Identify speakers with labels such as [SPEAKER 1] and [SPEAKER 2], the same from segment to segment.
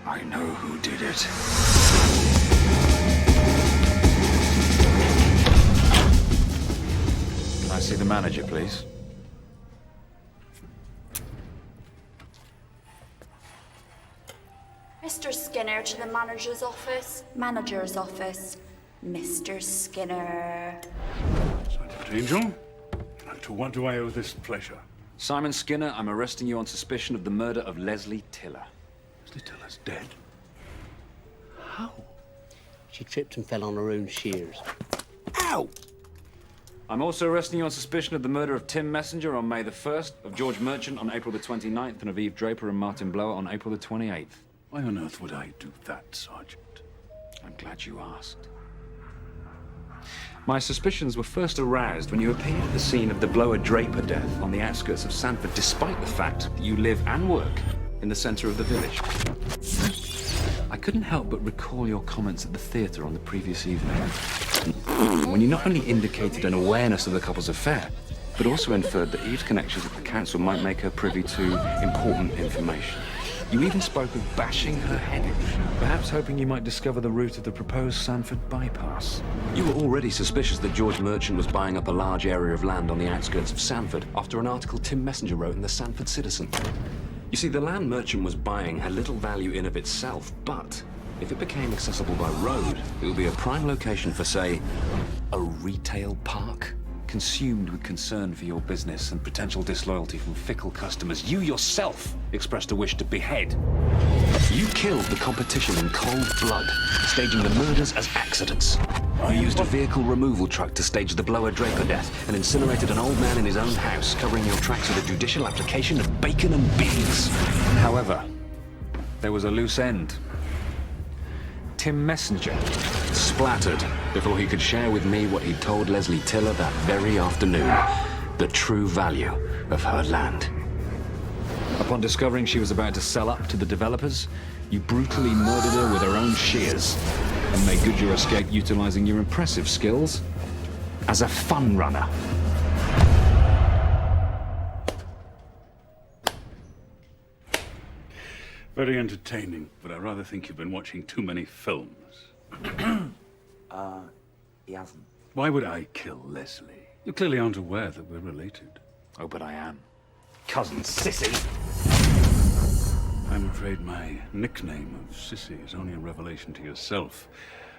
[SPEAKER 1] I know who did it. Can I see the manager, please?
[SPEAKER 2] Mr. Skinner to the manager's office. Manager's office. Mr. Skinner.
[SPEAKER 3] Sergeant Angel, and to what do I owe this pleasure?
[SPEAKER 1] Simon Skinner, I'm arresting you on suspicion of the murder of Leslie Tiller.
[SPEAKER 3] Leslie Tiller's dead? How?
[SPEAKER 4] She tripped and fell on her own shears.
[SPEAKER 3] Ow!
[SPEAKER 1] I'm also arresting you on suspicion of the murder of Tim Messenger on May the 1st, of George Merchant on April the 29th, and of Eve Draper and Martin Blower on April the 28th.
[SPEAKER 3] Why on earth would I do that, Sergeant?
[SPEAKER 1] I'm glad you asked. My suspicions were first aroused when you appeared at the scene of the Blower Draper death on the outskirts of Sanford, despite the fact that you live and work in the center of the village. I couldn't help but recall your comments at the theater on the previous evening, when you not only indicated an awareness of the couple's affair, but also inferred that Eve's connections at the council might make her privy to important information. You even spoke of bashing her head in, perhaps hoping you might discover the route of the proposed Sanford bypass. You were already suspicious that George Merchant was buying up a large area of land on the outskirts of Sanford after an article Tim Messenger wrote in the Sanford Citizen. You see, the land Merchant was buying had little value in of itself, but if it became accessible by road, it would be a prime location for, say, a retail park. Consumed with concern for your business and potential disloyalty from fickle customers, you yourself expressed a wish to behead. You killed the competition in cold blood, staging the murders as accidents. You used a vehicle removal truck to stage the Blower Draper death and incinerated an old man in his own house, covering your tracks with a judicial application of bacon and beans. However, there was a loose end. Tim Messenger splattered before he could share with me what he'd told Leslie Tiller that very afternoon, the true value of her land. Upon discovering she was about to sell up to the developers, you brutally murdered her with her own shears and made good your escape utilizing your impressive skills as a fun runner.
[SPEAKER 3] Very entertaining, but I rather think you've been watching too many films.
[SPEAKER 4] He hasn't.
[SPEAKER 3] Why would I kill Leslie? You clearly aren't aware that we're related.
[SPEAKER 1] Oh, but I am. Cousin Sissy.
[SPEAKER 3] I'm afraid my nickname of Sissy is only a revelation to yourself.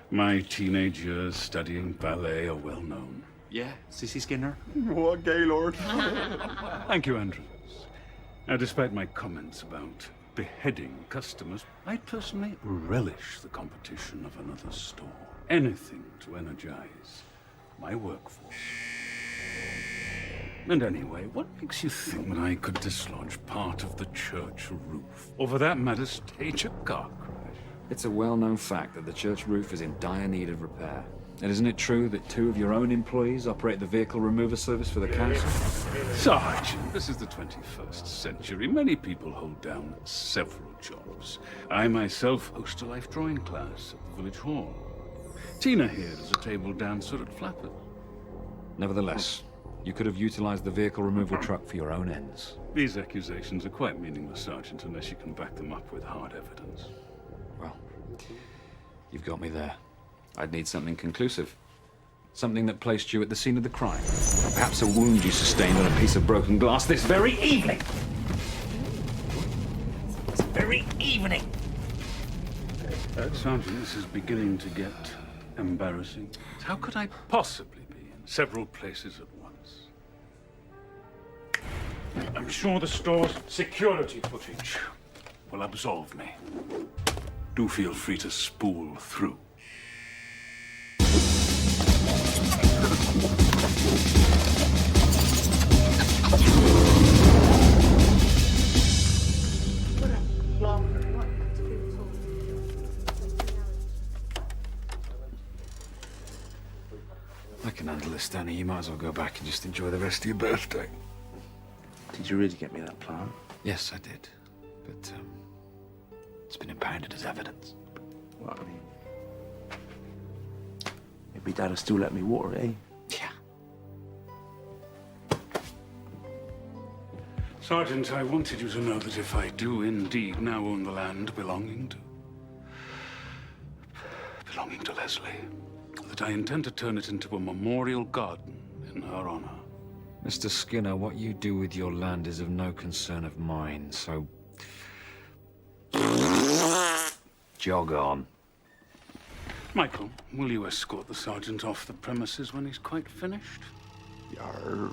[SPEAKER 3] My teenage years studying ballet are well known.
[SPEAKER 4] Yeah, Sissy Skinner.
[SPEAKER 3] What Gaylord? Thank you, Andrews. Now, despite my comments about beheading customers, I personally relish the competition of another store. Anything to energize my workforce. And anyway, what makes you think that I could dislodge part of the church roof? Or for that matter, stage a car crash?
[SPEAKER 1] It's a well-known fact that the church roof is in dire need of repair. And isn't it true that 2 of your own employees operate the vehicle remover service for the council?
[SPEAKER 3] Sergeant, this is the 21st century. Many people hold down several jobs. I myself host a life drawing class at the village hall. Tina here is a table dancer at Flappers.
[SPEAKER 1] Nevertheless, you could have utilized the vehicle removal truck for your own ends.
[SPEAKER 3] These accusations are quite meaningless, Sergeant, unless you can back them up with hard evidence.
[SPEAKER 1] Well, you've got me there. I'd need something conclusive. Something that placed you at the scene of the crime. Perhaps a wound you sustained on a piece of broken glass this very evening. This very evening.
[SPEAKER 3] Sergeant, this is beginning to get embarrassing. How could I possibly be in several places at once? I'm sure the store's security footage will absolve me. Do feel free to spool through.
[SPEAKER 1] I can handle this, Danny. You might as well go back and just enjoy the rest of your birthday.
[SPEAKER 4] Did you really get me that plant?
[SPEAKER 1] Yes, I did. But, it's been impounded as evidence.
[SPEAKER 4] What, I mean... Maybe Dad'll still let me water it, eh?
[SPEAKER 1] Yeah.
[SPEAKER 3] Sergeant, I wanted you to know that if I do indeed now own the land belonging to belonging to Leslie, that I intend to turn it into a memorial garden in her honor.
[SPEAKER 5] Mr. Skinner, what you do with your land is of no concern of mine, so... jog on.
[SPEAKER 3] Michael, will you escort the sergeant off the premises when he's quite finished?
[SPEAKER 4] Yarr.